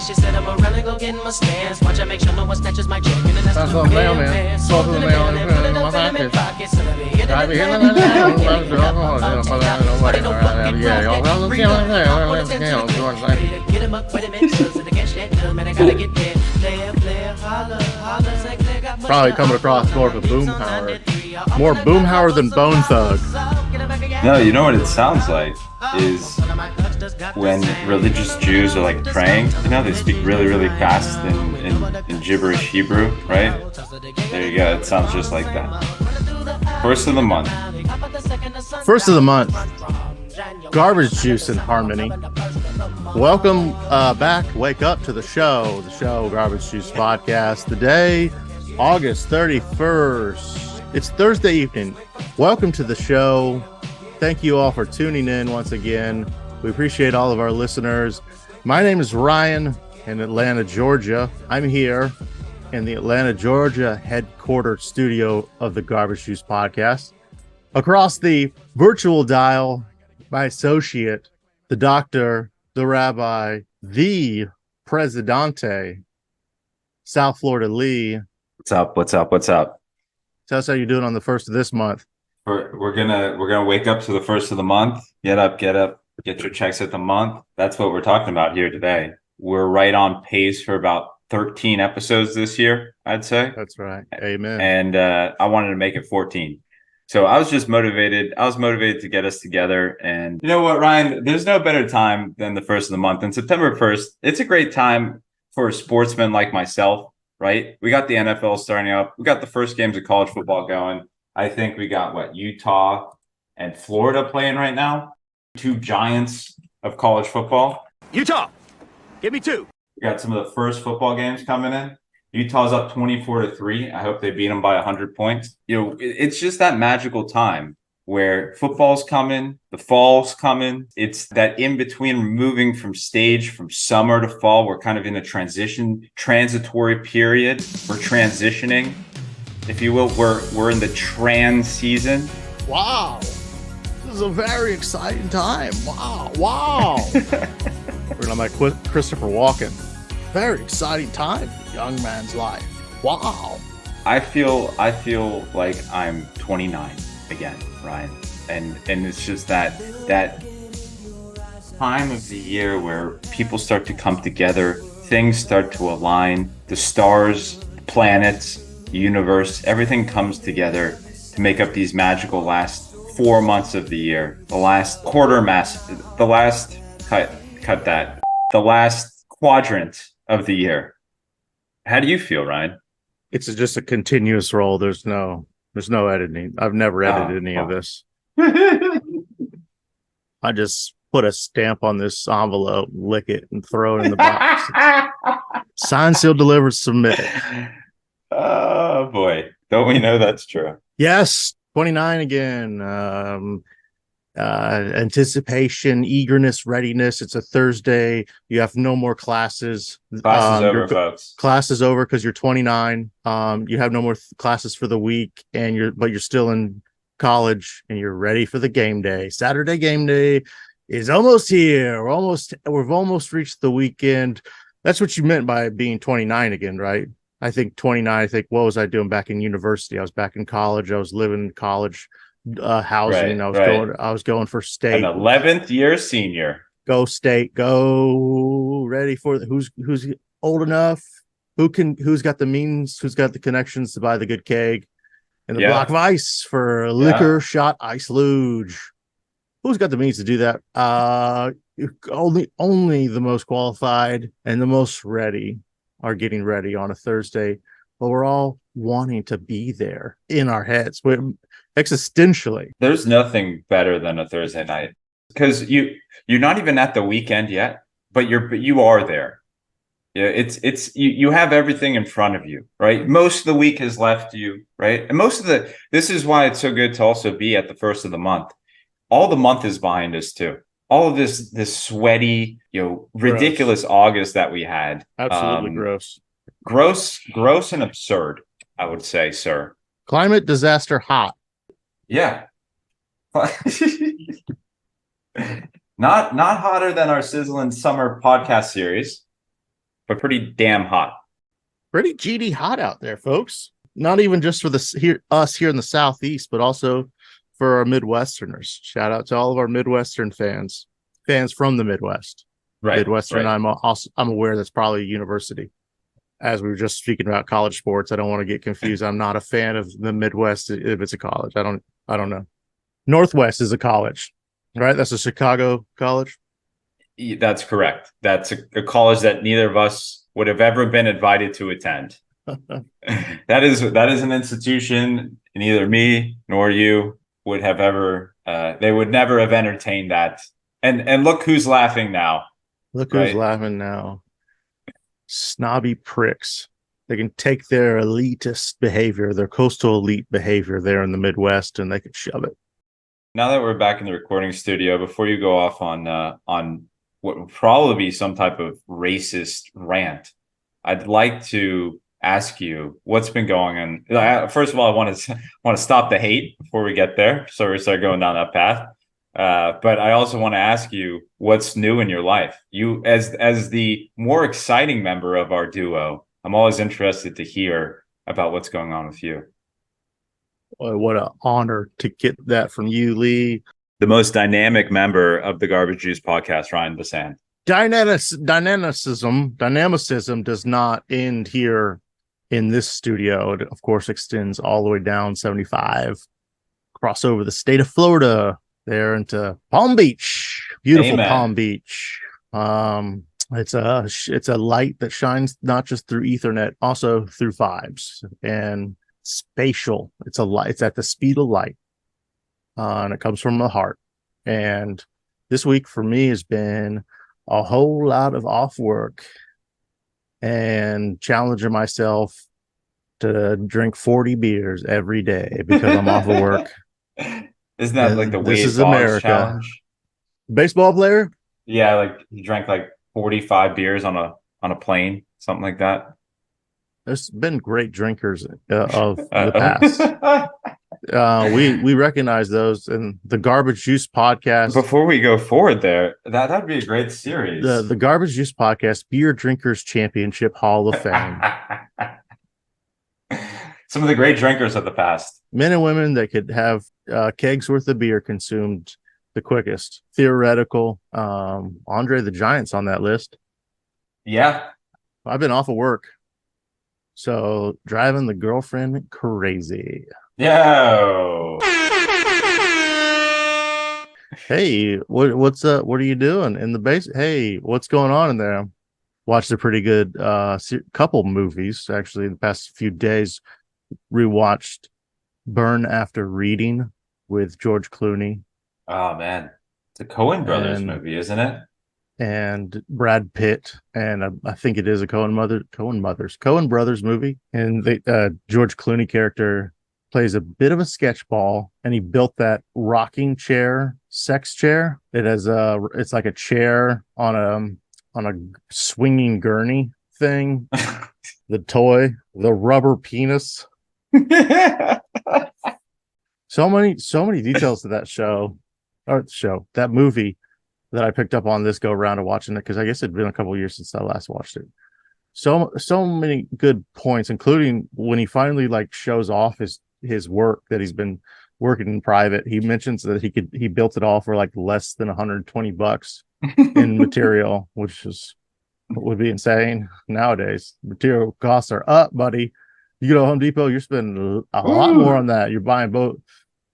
She said I'm around and go get my stance. Watch I make sure no one snatches my chicken. And that's what the mailman. Talk to the mailman. Probably coming across more of a boomhauer. More boomhauer than Bone Thug. No, you know what it sounds like is when religious Jews are like praying, you know, they speak really, really fast in gibberish Hebrew, right? There you go. It sounds just like that. First of the month. First of the month. Garbage Juice in Harmony. Welcome back. Wake up to the show Garbage Juice Podcast. Today, August 31st. It's Thursday evening. Welcome to the show. Thank you all for tuning in once again. We appreciate all of our listeners. My name is Ryan in Atlanta, Georgia. I'm here in the Atlanta, Georgia headquarters studio of the Garbage Juice Podcast. Across the virtual dial, my associate, the doctor, the rabbi, the presidente, South Florida Lee. What's up? What's up? What's up? Tell us how you're doing on the first of this month. We're gonna wake up to the first of the month. Get up, get your checks at the month. That's what we're talking about here today. We're right on pace for about 13 episodes this year, I'd say. That's right. Amen. And I wanted to make it 14. So I was just motivated. I was motivated to get us together. And you know what, Ryan? There's no better time than the first of the month. And September 1st, it's a great time for a sportsman like myself, right? We got the NFL starting up. We got the first games of college football going. I think we got Utah and Florida playing right now. Two giants of college football. Utah, give me two. We got some of the first football games coming in. Utah's up 24-3. I hope they beat them by 100 points. You know, it's just that magical time where football's coming, the fall's coming. It's that in between moving from summer to fall. We're kind of in a transitory period. We're transitioning, if you will. We're in the trans season. Wow. This is a very exciting time. Wow. We're like Christopher Walken. Very exciting time in a young man's life. Wow. I feel like I'm 29 again, Ryan. And it's just that time of the year where people start to come together, things start to align, the stars, planets, the universe, everything comes together to make up these magical last 4 months of the year. The last the last quadrant of the year. How do you feel, Ryan? It's just a continuous roll. There's no editing. I've never edited any of this. I just put a stamp on this envelope, lick it, and throw it in the box. Signed, sealed, delivered, submitted. Oh boy, don't we know that's true? Yes, 29 again. Anticipation, eagerness, readiness. It's a Thursday. You have no more classes. Class is over, folks. Class is over because you're 29. You have no more classes for the week, and you're still in college, and you're ready for the game day. Saturday game day is almost here. We've almost reached the weekend. That's what you meant by being 29 again, right? I think 29. What was I doing back in university? I was back in college. I was living in college. Housing. I was going for state. An 11th year senior. Go state. Go ready for who's old enough. Who's got the means? Who's got the connections to buy the good keg and the block of ice for liquor shot ice luge? Who's got the means to do that? Only the most qualified and the most ready are getting ready on a Thursday. But we're all wanting to be there in our heads. Existentially, there's nothing better than a Thursday night because you're not even at the weekend yet, but you are there. Yeah, you have everything in front of you, right? Most of the week has left you, right? And this is why it's so good to also be at the first of the month. all the month is behind us too. All of this sweaty, ridiculous August that we had. Absolutely gross. Gross and absurd, I would say, sir. Climate disaster hot. Yeah. Not hotter than our sizzling summer podcast series, but pretty damn hot. Pretty GD hot out there, folks. Not even just for us here in the Southeast, but also for our Midwesterners. Shout out to all of our Midwestern fans from the Midwest. Right. Midwestern. Right. I'm aware that's probably a university. As we were just speaking about college sports, I don't want to get confused. I'm not a fan of the Midwest if it's a college. I don't know. Northwest is a college, right? That's a Chicago college. That's correct. That's a college that neither of us would have ever been invited to attend. That is an institution neither me nor you would have ever. They would never have entertained that. And look who's laughing now. Look who's laughing now. Snobby pricks. They can take their elitist behavior, their coastal elite behavior there in the Midwest, and they can shove it. Now that we're back in the recording studio, before you go off on what will probably be some type of racist rant, I'd like to ask you what's been going on. First of all, I want to stop the hate before we get there, so we start going down that path. But I also want to ask you what's new in your life. You, as the more exciting member of our duo, I'm always interested to hear about what's going on with you. What an honor to get that from you, Lee. The most dynamic member of the Garbage Juice podcast, Ryan Bassan. Dynamicism does not end here in this studio. It, of course, extends all the way down 75, cross over the state of Florida, there into Palm Beach, beautiful Amen. Palm Beach. It's a light that shines not just through Ethernet, also through vibes and spatial. It's a light. It's at the speed of light, and it comes from the heart. And this week for me has been a whole lot of off work and challenging myself to drink 40 beers every day because I'm off of work. Isn't that like the Wade This is America challenge? Baseball player? Yeah, like you drank like 45 beers on a plane, something like that. There's been great drinkers of the past. We recognize those in the Garbage Juice podcast. Before we go forward there, that'd be a great series. The Garbage Juice podcast Beer Drinkers Championship Hall of Fame. Some of the great drinkers of the past. Men and women that could have kegs worth of beer consumed the quickest. Theoretical. Andre the Giant's on that list. Yeah. I've been off of work, so driving the girlfriend crazy. Yo. Hey, what's up? What are you doing in the base? Hey, what's going on in there? Watched a pretty good couple movies actually the past few days. Rewatched Burn After Reading with George Clooney. Oh man, it's a Coen Brothers movie, isn't it? And Brad Pitt, and I think it is a Coen Brothers movie. And the George Clooney character plays a bit of a sketchball, and he built that rocking chair, sex chair. It's like a chair on a swinging gurney thing. The toy, the rubber penis. So many details to that that movie that I picked up on this go around of watching it, because I guess it'd been a couple of years since I last watched it. So many good points, including when he finally shows off his work that he's been working in private. He mentions that he built it all for less than $120 in material, which would be insane nowadays. Material costs are up, buddy. You go to Home Depot, you're spending a lot more on that. You're buying both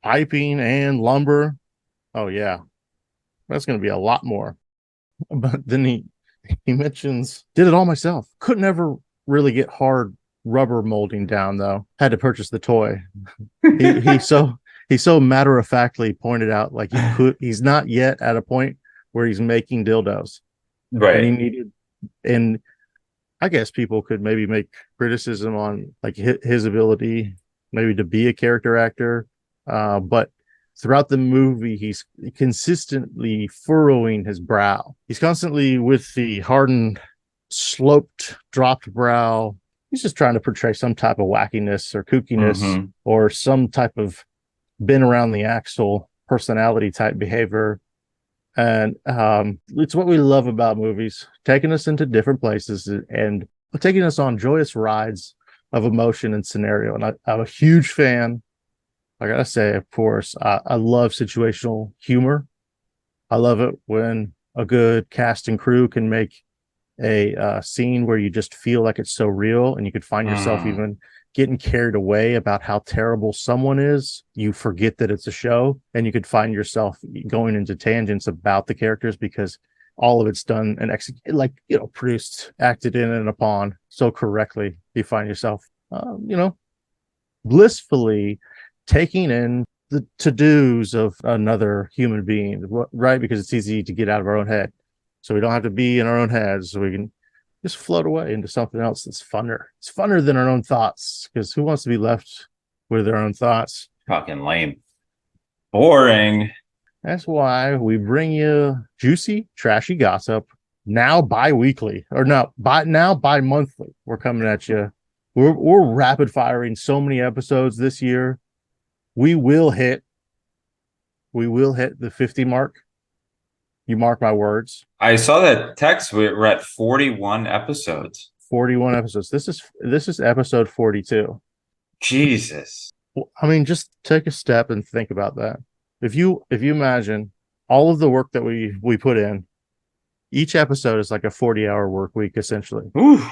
piping and lumber. Oh yeah, that's going to be a lot more. But then he mentions, did it all myself. Couldn't ever really get hard rubber molding down though. Had to purchase the toy. he so matter-of-factly pointed out he's not yet at a point where he's making dildos. Right. And he needed, and I guess people could maybe make criticism on his ability maybe to be a character actor, but throughout the movie, he's consistently furrowing his brow. He's constantly with the hardened, sloped, dropped brow. He's just trying to portray some type of wackiness or kookiness or some type of been around the axle personality type behavior. And it's what we love about movies, taking us into different places and taking us on joyous rides of emotion and scenario. And I'm a huge fan. I gotta say, of course, I love situational humor. I love it when a good cast and crew can make a scene where you just feel like it's so real, and you could find yourself even getting carried away about how terrible someone is. You forget that it's a show, and you could find yourself going into tangents about the characters because all of it's done and executed, like, produced, acted in and upon so correctly. You find yourself, blissfully taking in the to-dos of another human being, right? Because it's easy to get out of our own head. So we don't have to be in our own heads. So we can just float away into something else that's funner. It's funner than our own thoughts, because who wants to be left with their own thoughts? Fucking lame. Boring. That's why we bring you juicy, trashy gossip now bi-weekly, or no, bi-monthly. We're coming at you. We're rapid firing so many episodes this year. We will hit the 50 mark. You mark my words. I saw that text. We're at 41 episodes. 41 episodes. This is episode 42. Jesus. I mean, just take a step and think about that. If you imagine all of the work that we put in, each episode is like a 40-hour work week, essentially. Ooh.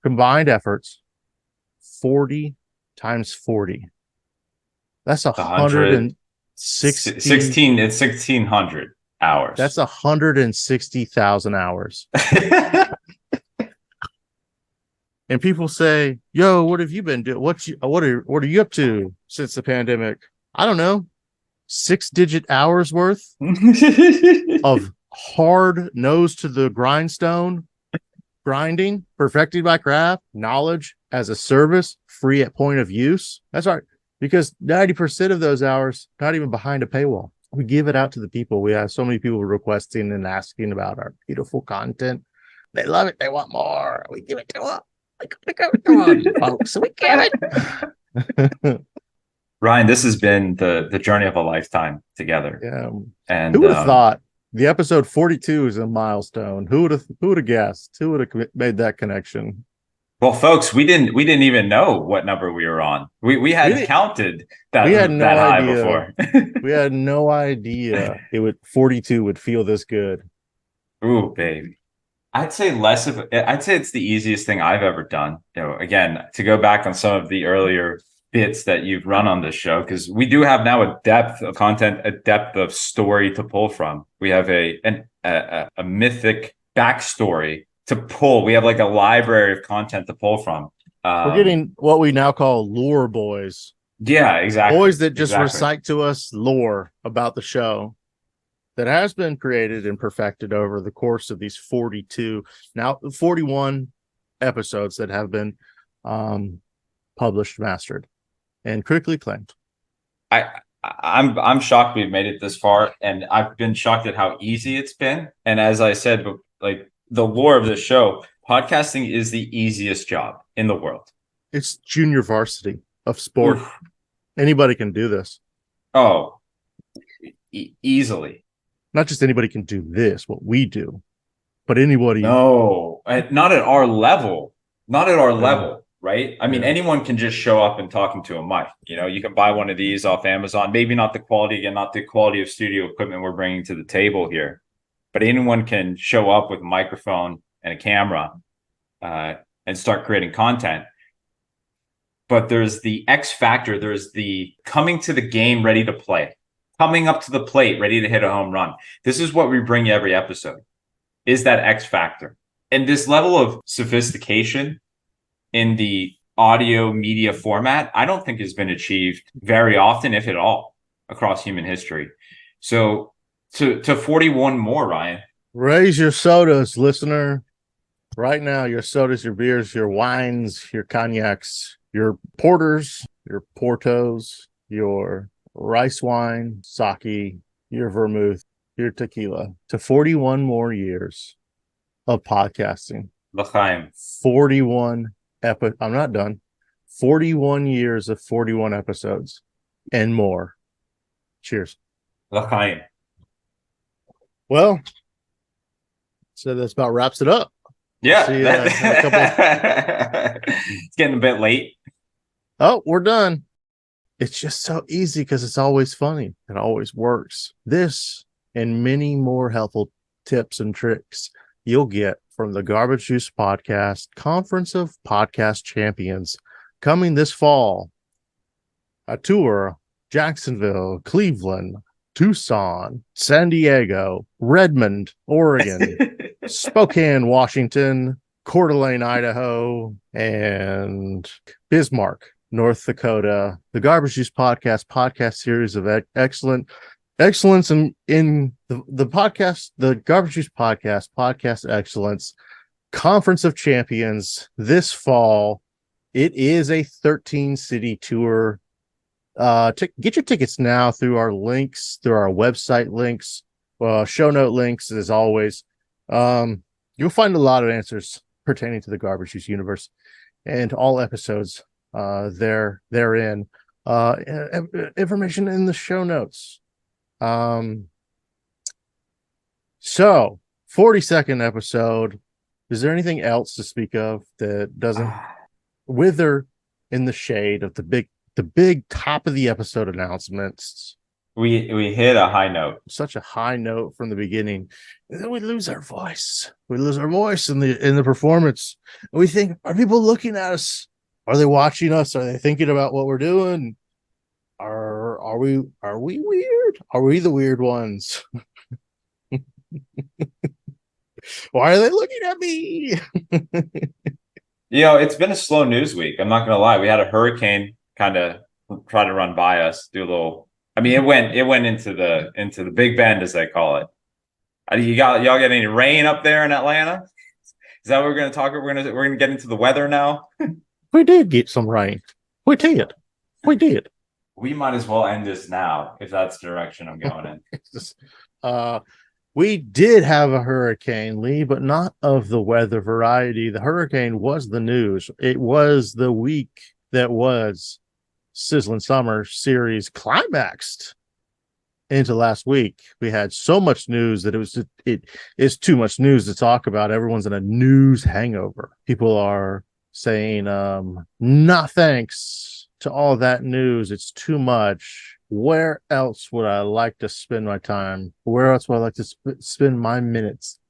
Combined efforts, 40 times 40. That's 160. 16. It's 1,600 hours. That's 160,000 hours. And people say, "Yo, what have you been doing? What are you up to since the pandemic?" I don't know. 6-digit hours worth of hard nose to the grindstone grinding, perfected by craft, knowledge as a service, free at point of use. That's right. Because 90% of those hours, not even behind a paywall. We give it out to the people. We have so many people requesting and asking about our beautiful content. They love it. They want more. We give it to them. We give it to them, folks. We give it. Ryan, this has been the journey of a lifetime together. Yeah. And who would have thought the episode 42 is a milestone? Who would have guessed? Who would have made that connection? Well, folks, we didn't even know what number we were on. We hadn't counted that, we had no that high idea. Before. We had no idea 42 would feel this good. Ooh, baby. I'd say it's the easiest thing I've ever done. Again, to go back on some of the earlier bits that you've run on this show, because we do have now a depth of content, a depth of story to pull from. We have a mythic backstory to pull. We have like a library of content to pull from. We're getting what we now call lore boys. Yeah, exactly. Boys that just recite to us lore about the show that has been created and perfected over the course of these 41 episodes that have been published, mastered, and critically acclaimed. I'm shocked we've made it this far, and I've been shocked at how easy it's been. And as I said, like the lore of the show, podcasting is the easiest job in the world. It's junior varsity of sport. Oof. Anybody can do this. Oh, easily. Not just anybody can do this, what we do, but anybody. No, not at our level. Not at our level. Right? I mean, anyone can just show up and talk into a mic. You can buy one of these off Amazon. Maybe not the quality of studio equipment we're bringing to the table here, but anyone can show up with a microphone and a camera and start creating content. But there's the X factor. There's the coming to the game ready to play, coming up to the plate ready to hit a home run. This is what we bring you every episode, is that X factor. And this level of sophistication in the audio media format, I don't think has been achieved very often, if at all, across human history. So to 41 more, Ryan. Raise your sodas, listener. Right now, your sodas, your beers, your wines, your cognacs, your porters, your portos, your rice wine, sake, your vermouth, your tequila to 41 more years of podcasting. L'chaim. 41 I'm not done. 41 years of 41 episodes and more. Cheers. L'chaim. Well, so that's about wraps it up. Yeah. See, It's getting a bit late. Oh, we're done. It's just so easy because it's always funny. It always works. This and many more helpful tips and tricks you'll get from the Garbage Juice Podcast Conference of Podcast Champions coming this fall. A tour, Jacksonville, Cleveland, Tucson, San Diego, Redmond, Oregon, Spokane, Washington, Coeur d'Alene, Idaho, and Bismarck, North Dakota. The Garbage Juice podcast series of excellence in the podcast, the Garbage Juice podcast excellence Conference of Champions this fall. It is a 13-city tour. Get your tickets now through our links, through our website links, show note links, as always. You'll find a lot of answers pertaining to the Garbage Juice universe and all episodes therein. Information in the show notes. So 42nd episode. Is there anything else to speak of that doesn't wither in the shade of the big top of the episode announcements? We hit a high note. Such a high note from the beginning. And then we lose our voice. We lose our voice in the performance. And we think, are people looking at us? Are they watching us? Are they thinking about what we're doing? Are we weird? Are we the weird ones? Why are they looking at me? It's been a slow news week. I'm not gonna lie. We had a hurricane kind of try to run by us, do a little. I mean, it went into the Big Bend, as they call it. Y'all get any rain up there in Atlanta? Is that what we're gonna talk? We're gonna get into the weather now. We did get some rain. We did. We might as well end this now if that's the direction I'm going in. We did have a hurricane, Lee, but not of the weather variety. The hurricane was the news. It was the week that was Sizzling Summer Series climaxed into last week. We had so much news that it is too much news to talk about. Everyone's in a news hangover. People are saying, no thanks to all that news. It's too much. Where else would I like to spend my time? Where else would I like to spend my minutes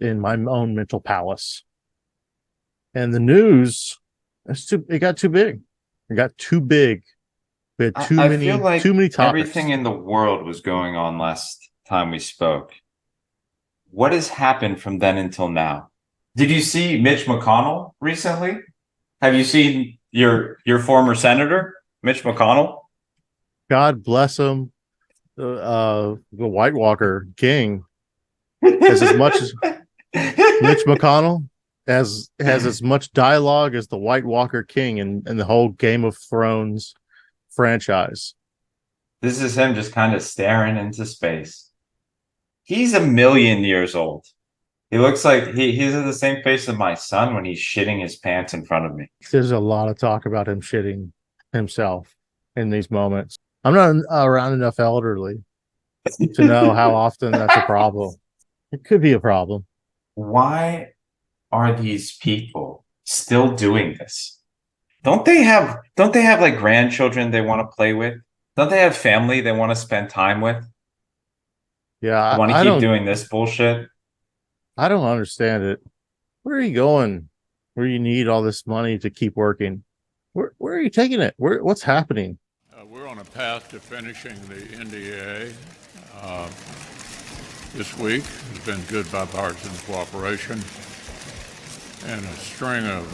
in my own mental palace? And the news, it got too big. It got too big. We had too many topics. Everything in the world was going on last time we spoke. What has happened from then until now? Did you see Mitch McConnell recently? Have you seen your former senator, Mitch McConnell? God bless him. The White Walker King has as much as Mitch McConnell has as much dialogue as the White Walker King and the whole Game of Thrones franchise. This is him just kind of staring into space. He's 1,000,000 years old. He looks like he's the same face as my son when he's shitting his pants in front of me. There's a lot of talk about him shitting himself in these moments. I'm not around enough elderly to know how often that's a problem. It could be a problem. Why are these people still doing this? Don't they have like grandchildren they want to play with? Don't they have family they want to spend time with? Yeah, I want to keep doing this bullshit. I don't understand it. Where are you going? Where you need all this money to keep working? Where are you taking it? What's happening? We're on a path to finishing the NDA. This week has been good bipartisan cooperation and a string of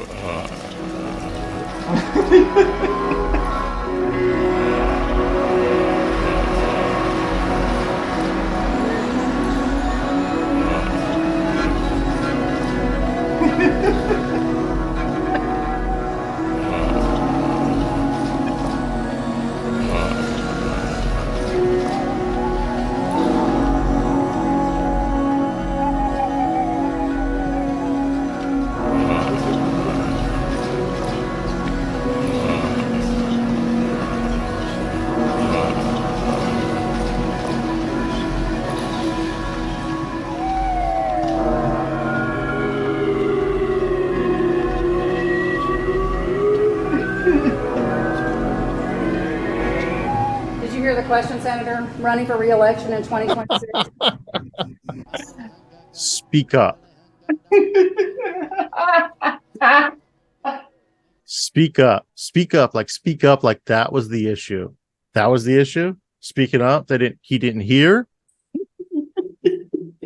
question, Senator? Running for re-election in 2026. Speak up. Speak up. Speak up. Speak up like that was the issue. That was the issue. Speaking up. He didn't hear.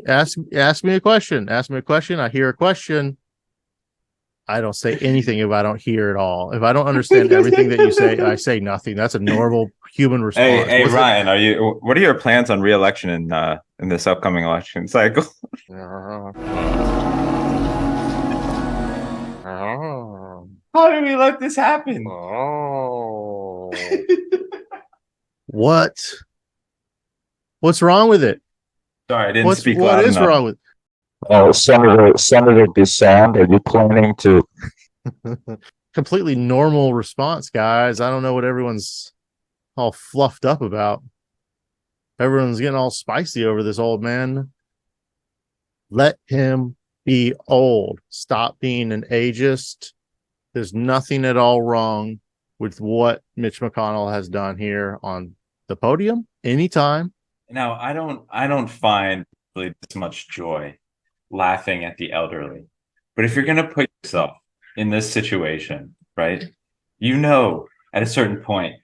Ask me a question. Ask me a question. I hear a question. I don't say anything if I don't hear it all. If I don't understand everything that you say, I say nothing. That's a normal human response. Hey, Ryan, what are your plans on re-election in this upcoming election cycle? How did we let this happen? What? What's wrong with it? Sorry, I didn't speak What loud is enough. wrong with Senator DeSand, are you planning to? completely normal response, guys? I don't know what everyone's all fluffed up about. Everyone's getting all spicy over this old man. Let him be old. Stop being an ageist. There's nothing at all wrong with what Mitch McConnell has done here on the podium anytime. Now, I don't find really this much joy laughing at the elderly. But if you're going to put yourself in this situation, right, at a certain point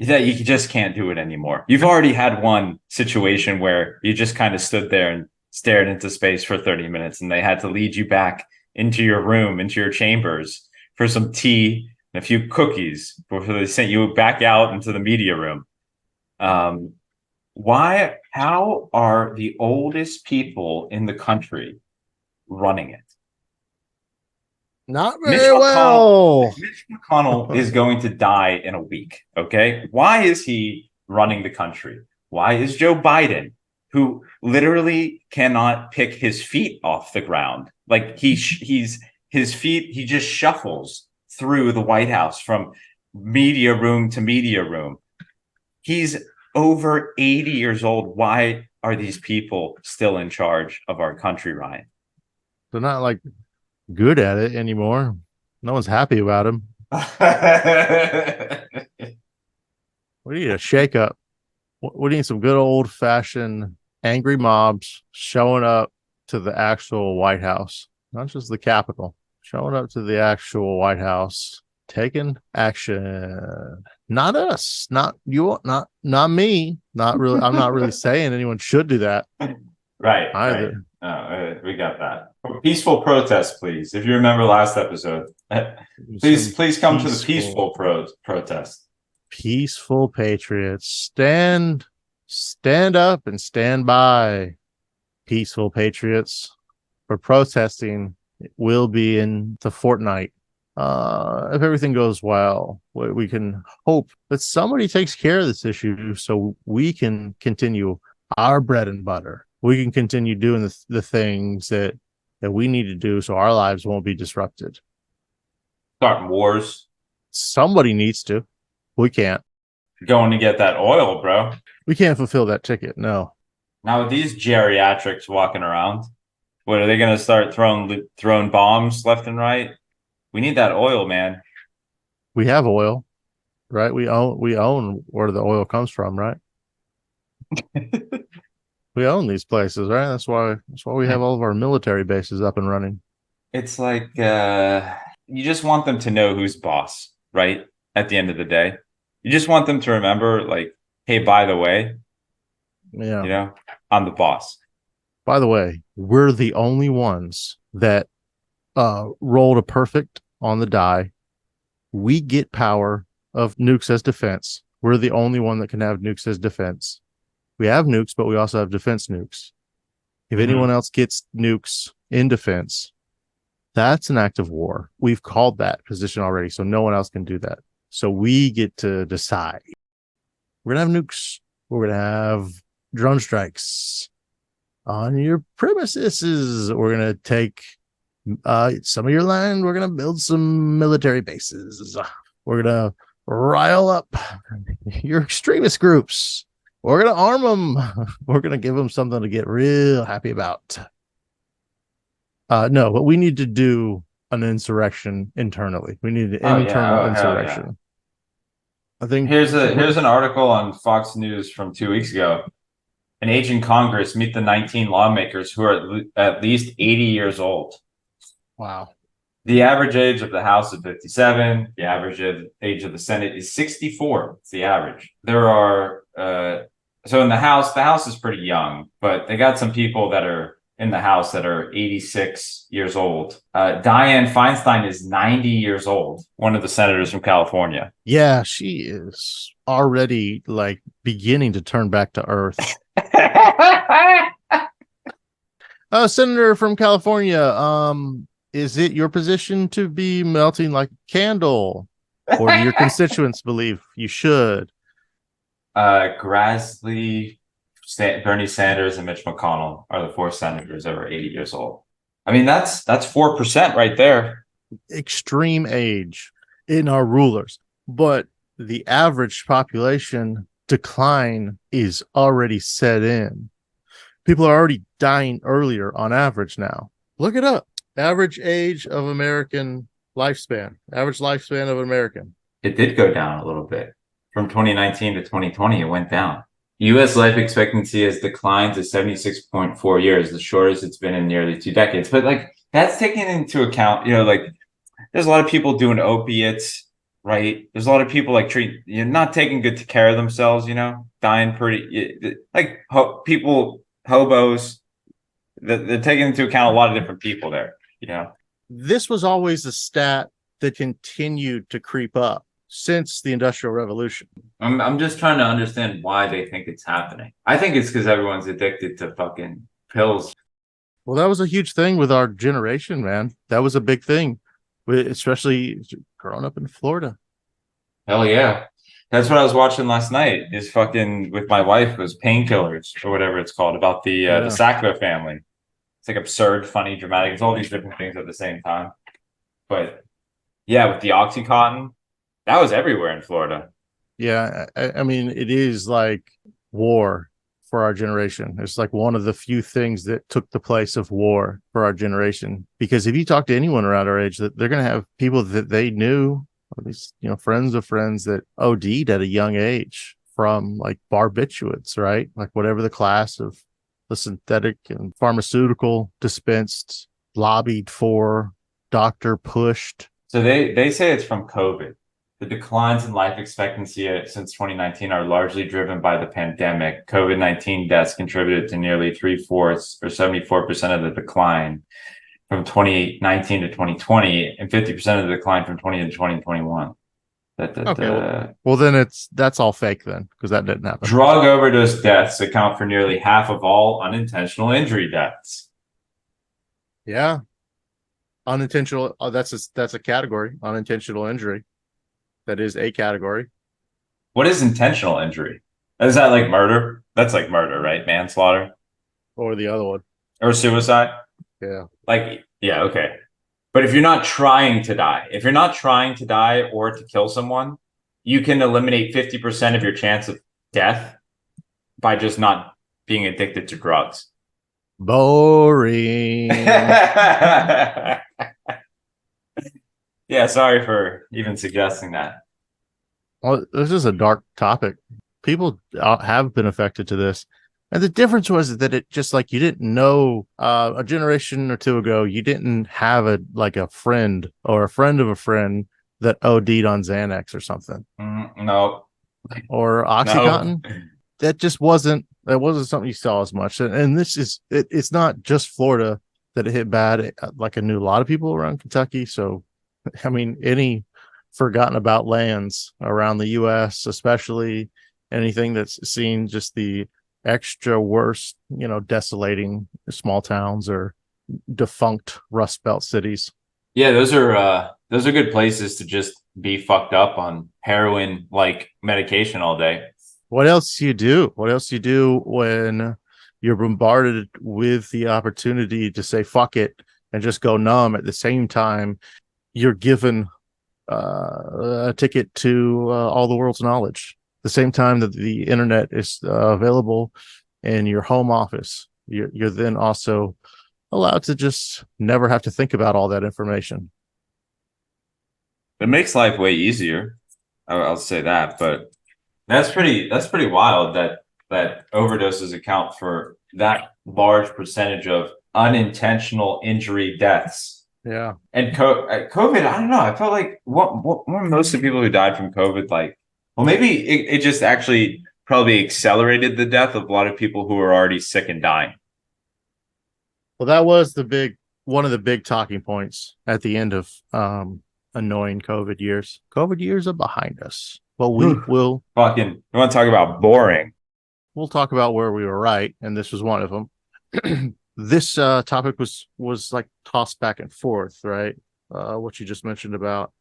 that you just can't do it anymore. You've already had one situation where you just kind of stood there and stared into space for 30 minutes and they had to lead you back into your room, into your chambers for some tea and a few cookies before they sent you back out into the media room. How are the oldest people in the country running it? Not very well. Mitch McConnell is going to die in a week. Okay. Why is he running the country? Why is Joe Biden, who literally cannot pick his feet off the ground, like his feet, he just shuffles through the White House from media room to media room. He's over 80 years old. Why are these people still in charge of our country, Ryan? They're not good at it anymore. No one's happy about him. We need a shakeup. We need some good old fashioned angry mobs showing up to the actual White House, not just the Capitol, showing up to the actual White House, taking action. Not us, not you, not me. Not really. I'm not really saying anyone should do that. Right. Either. Right. We got that. Peaceful protest, please. If you remember last episode, please come to the peaceful protest. Peaceful patriots, stand up and stand by. Peaceful patriots for protesting. It will be in the fortnight. If everything goes well, we can hope that somebody takes care of this issue so we can continue our bread and butter. We can continue doing the things that we need to do so our lives won't be disrupted. Starting wars. Somebody needs to. We can't. Going to get that oil, bro. We can't fulfill that ticket. No. Now with these geriatrics walking around, what are they going to start throwing bombs left and right? We need that oil, man. We have oil, right? We own where the oil comes from, right? We own these places, right? That's why we have all of our military bases up and running. It's like you just want them to know who's boss, right? At the end of the day, you just want them to remember, like, hey, by the way, yeah, I'm the boss. By the way, we're the only ones that rolled a perfect on the die. We get power of nukes as defense. We're the only one that can have nukes as defense. We have nukes, but we also have defense nukes. If anyone else gets nukes in defense, that's an act of war. We've called that position already, so no one else can do that. So we get to decide. We're going to have nukes. We're going to have drone strikes on your premises. We're going to take some of your land. We're going to build some military bases. We're going to rile up your extremist groups. We're going to arm them. We're going to give them something to get real happy about. No, but we need to do an insurrection internally. We need an internal insurrection. I think Here's an article on Fox News from 2 weeks ago. An age in Congress, meet the 19 lawmakers who are at least 80 years old. wow. The average age of the House is 57. The average age of the Senate is 64. It's the average. There are so in the House is pretty young, but they got some people that are in the House that are 86 years old. Dianne Feinstein is 90 years old, one of the senators from California. Yeah, she is already like beginning to turn back to earth. Senator from California, is it your position to be melting like a candle? Or do your constituents believe you should? Grassley, Bernie Sanders, and Mitch McConnell are the 4 senators that are 80 years old. I mean, that's 4% right there. Extreme age in our rulers, but the average population decline is already set in. People are already dying earlier on average now. Look it up. Average age of American lifespan. Average lifespan of an American. It did go down a little bit. From 2019 to 2020, it went down. U.S. life expectancy has declined to 76.4 years, the shortest it's been in nearly 2 decades. But like that's taken into account, like there's a lot of people doing opiates, right? There's a lot of people like not taking good care of themselves, dying pretty like people, hobos. They're taking into account a lot of different people there, This was always a stat that continued to creep up since the Industrial Revolution. I'm just trying to understand why they think it's happening. I think it's because everyone's addicted to fucking pills. Well, that was a huge thing with our generation, man. That was a big thing, especially growing up in Florida. Hell yeah. That's what I was watching last night is fucking with my wife was Painkillers or whatever it's called about the Sackler family. It's like absurd, funny, dramatic. It's all these different things at the same time. But yeah, with the Oxycontin, that was everywhere in Florida. Yeah, I mean, it is like war for our generation. It's like one of the few things that took the place of war for our generation. Because if you talk to anyone around our age, that they're going to have people that they knew, at least, friends of friends that OD'd at a young age from like barbiturates, right? Like whatever the class of the synthetic and pharmaceutical dispensed, lobbied for, doctor pushed. So they say it's from COVID. The declines in life expectancy since 2019 are largely driven by the pandemic. COVID-19 deaths contributed to nearly 3/4 or 74% of the decline from 2019 to 2020 and 50% of the decline from 20 to 2021. Okay, well then that's all fake then, because that didn't happen. Drug overdose deaths account for nearly half of all unintentional injury deaths. Yeah. Unintentional, that's a category, unintentional injury. That is a category. What is intentional injury? Is that like murder? That's like murder, right? Manslaughter? Or the other one. Or suicide? Yeah. Yeah, okay. But if you're not trying to die or to kill someone, you can eliminate 50% of your chance of death by just not being addicted to drugs. Boring. Yeah, sorry for even suggesting that. Well, this is a dark topic. People have been affected to this. And the difference was that it just like you didn't know a generation or two ago, you didn't have a friend or a friend of a friend that OD'd on Xanax or something. No. Or Oxycontin. No. That wasn't something you saw as much. And this is, it's not just Florida that it hit bad. Like I knew a lot of people around Kentucky. So, I mean, any forgotten about lands around the U.S., especially anything that's seen just the extra worst, desolating small towns or defunct Rust Belt cities. Yeah, those are good places to just be fucked up on heroin like medication all day. What else do you do? What else do you do when you're bombarded with the opportunity to say fuck it and just go numb at the same time you're given a ticket to all the world's knowledge? The same time that the internet is available in your home office, you're then also allowed to just never have to think about all that information. It makes life way easier. I'll say that, but that's pretty wild that overdoses account for that large percentage of unintentional injury deaths. Yeah. And COVID, I don't know. I felt like what were most of the people who died from COVID like? Well, maybe it just actually probably accelerated the death of a lot of people who were already sick and dying. Well, that was one of the big talking points at the end of annoying COVID years. COVID years are behind us. Well, we will fucking. You want to talk about boring? We'll talk about where we were right, and this was one of them. This topic was like tossed back and forth, right? What you just mentioned about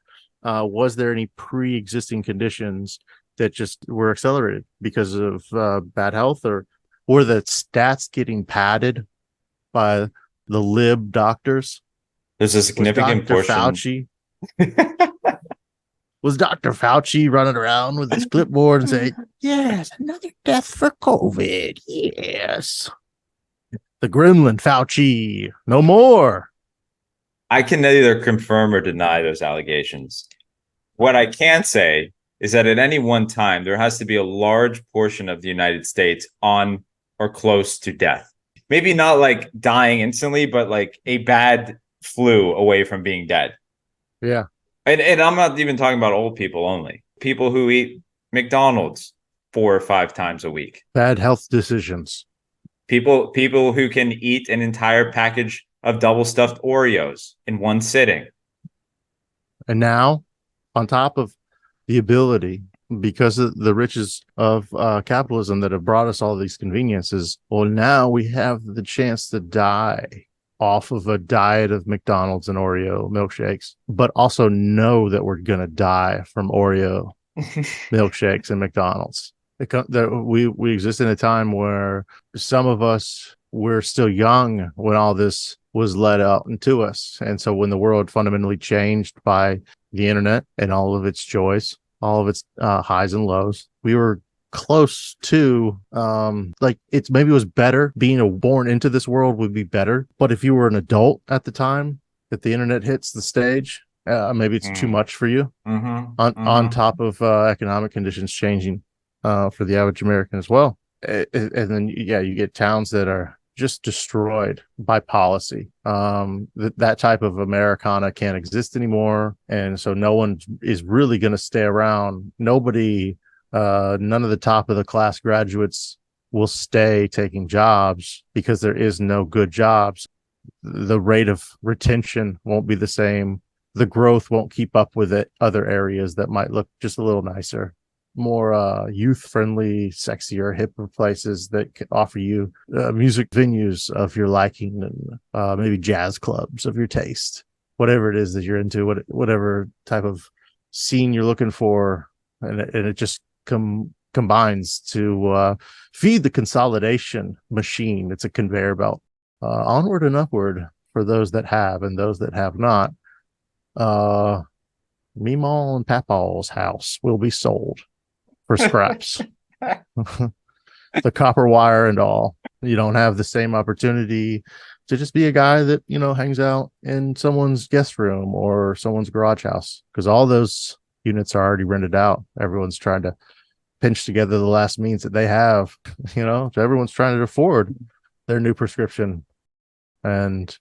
was there any pre-existing conditions that just were accelerated because of bad health, or were the stats getting padded by the lib doctors? There's a significant portion. Was Dr. Fauci running around with his clipboard and saying, "Yes, another death for COVID. Yes, the Gremlin Fauci, no more." I can neither confirm or deny those allegations. What I can say is that at any one time, there has to be a large portion of the United States on or close to death. Maybe not like dying instantly, but like a bad flu away from being dead. Yeah. And I'm not even talking about old people only. People who eat McDonald's 4 or 5 times a week. Bad health decisions. People who can eat an entire package of double stuffed Oreos in one sitting. And now, on top of the ability, because of the riches of capitalism that have brought us all these conveniences, well, now we have the chance to die off of a diet of McDonald's and Oreo milkshakes, but also know that we're going to die from Oreo milkshakes and McDonald's. We exist in a time where some of us were still young when all this was let out into us. And so when the world fundamentally changed by the internet and all of its joys, all of its highs and lows, we were close to maybe it was better being born into this world would be better. But if you were an adult at the time that the internet hits the stage, maybe it's too much for you. On top of economic conditions changing for the average American as well. And then, you get towns that are just destroyed by policy. That type of Americana can't exist anymore. And so no one is really going to stay around. None of the top of the class graduates will stay taking jobs because there is no good jobs. The rate of retention won't be the same. The growth won't keep up with it. Other areas that might look just a little nicer, more youth-friendly, sexier, hipper places that can offer you music venues of your liking, and maybe jazz clubs of your taste, whatever it is that you're into, whatever type of scene you're looking for, and it just combines to feed the consolidation machine. It's a conveyor belt, onward and upward for those that have and those that have not. Meemaw and Papaw's house will be sold for scraps. The copper wire and all. You don't have the same opportunity to just be a guy that, hangs out in someone's guest room or someone's garage house, because all those units are already rented out. Everyone's trying to pinch together the last means that they have, so everyone's trying to afford their new prescription. And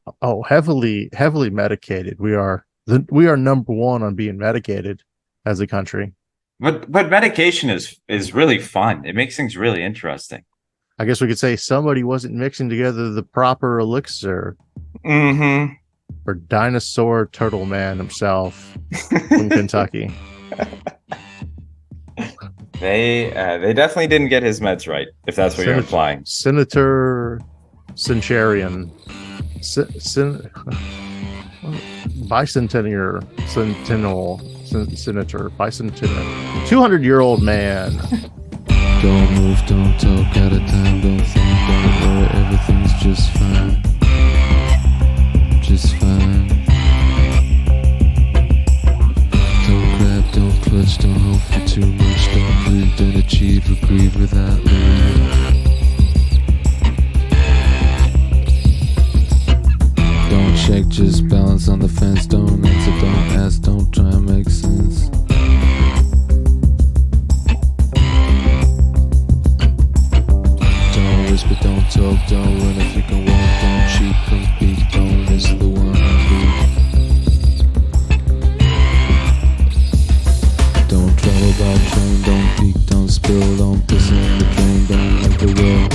heavily medicated. We are number one on being medicated as a country. But medication is really fun. It makes things really interesting. I guess we could say somebody wasn't mixing together the proper elixir. For Dinosaur Turtle Man himself from Kentucky. They definitely didn't get his meds right, if that's what you're implying. Senator Centurion. Bicentennial Senator Bicentennial. 200-year-old man. Don't move, don't talk, out of time, don't think, don't worry, everything's just fine. Just fine. Don't grab, don't clutch, don't hope for too much, don't breathe, don't achieve or grieve without leave. Don't check, just balance on the fence, don't answer, don't ask, don't try and make sense. that train. Don't peek, don't spill, don't piss in the drain, don't let the will.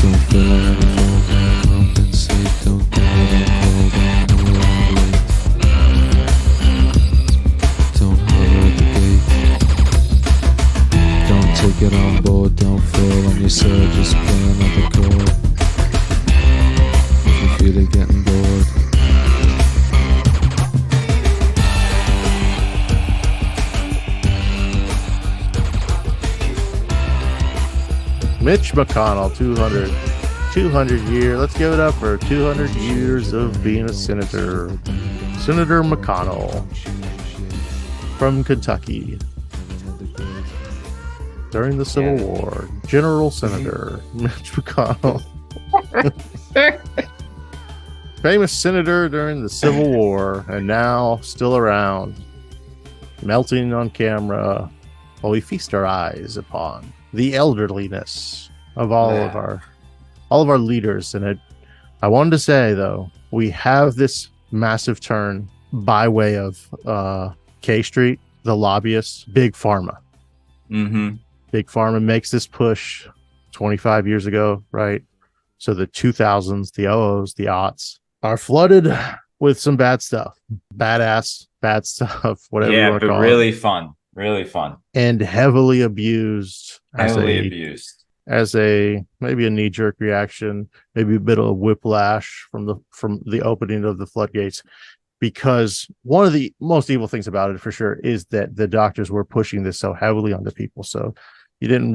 Don't fill it anymore, don't compensate, don't give it on call, don't know I'm late. Don't holler at the gate. Don't take it on board, don't fall on your sword, just play another chord. If you feel it getting bored. Mitch McConnell, 200 year. Let's give it up for 200 years of being a senator. Senator McConnell from Kentucky during the Civil War. General Senator Mitch McConnell. Famous senator during the Civil War and now still around, melting on camera while we feast our eyes upon the elderliness of all of our leaders. And I wanted to say, though, we have this massive turn by way of K Street, the lobbyists, Big Pharma. Mm-hmm. Big Pharma makes this push 25 years ago, right? So the 2000s, the O's, the aughts are flooded with some bad stuff, bad stuff, whatever you want to call really it. Really fun, and heavily abused. As a maybe a knee-jerk reaction, maybe a bit of whiplash from the opening of the floodgates, because one of the most evil things about it for sure is that the doctors were pushing this so heavily onto people. So you weren't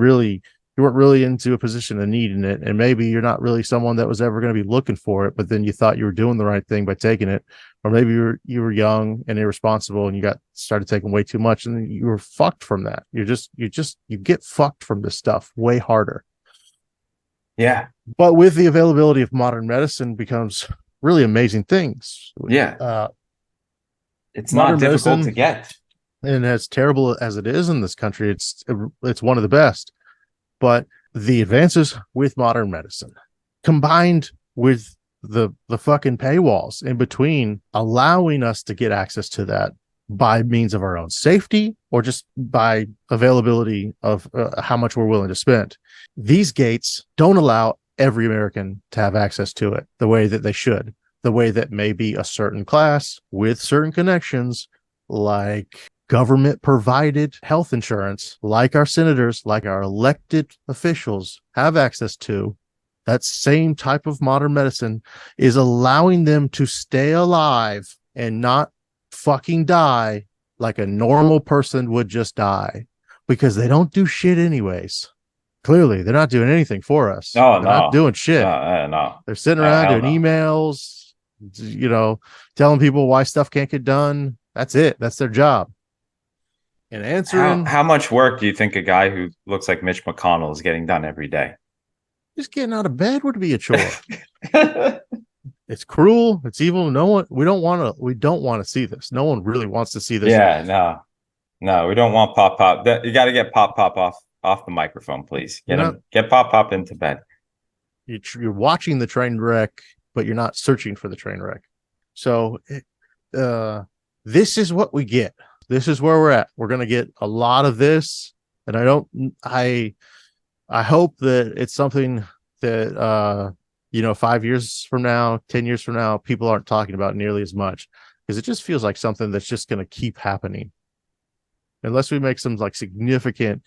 really into a position of needing it, and maybe you're not really someone that was ever going to be looking for it, but then you thought you were doing the right thing by taking it, or maybe you were young and irresponsible and you started taking way too much, and you were fucked from that. You get fucked from this stuff way harder. Yeah. But with the availability of modern medicine becomes really amazing things. Yeah. It's not difficult to get. And as terrible as it is in this country, it's one of the best. But the advances with modern medicine, combined with the fucking paywalls in between, allowing us to get access to that by means of our own safety or just by availability of how much we're willing to spend. These gates don't allow every American to have access to it the way that they should, the way that maybe a certain class with certain connections, like government provided health insurance, like our senators, like our elected officials have access to. That same type of modern medicine is allowing them to stay alive and not fucking die like a normal person would just die, because they don't do shit anyways. Clearly, they're not doing anything for us. No, they're not doing shit. No. They're sitting around doing emails, telling people why stuff can't get done. That's it. That's their job. And answering, how much work do you think a guy who looks like Mitch McConnell is getting done every day? Just getting out of bed would be a chore. It's cruel. It's evil. We don't want to see this. No one really wants to see this. Yeah, no, we don't want Pop. You got to get Pop off the microphone, please. Get Pop into bed. You're watching the train wreck, but you're not searching for the train wreck. So, this is what we get. This is where we're at. We're going to get a lot of this. And I hope that it's something that, 5 years from now, 10 years from now, people aren't talking about nearly as much, because it just feels like something that's just going to keep happening unless we make some significant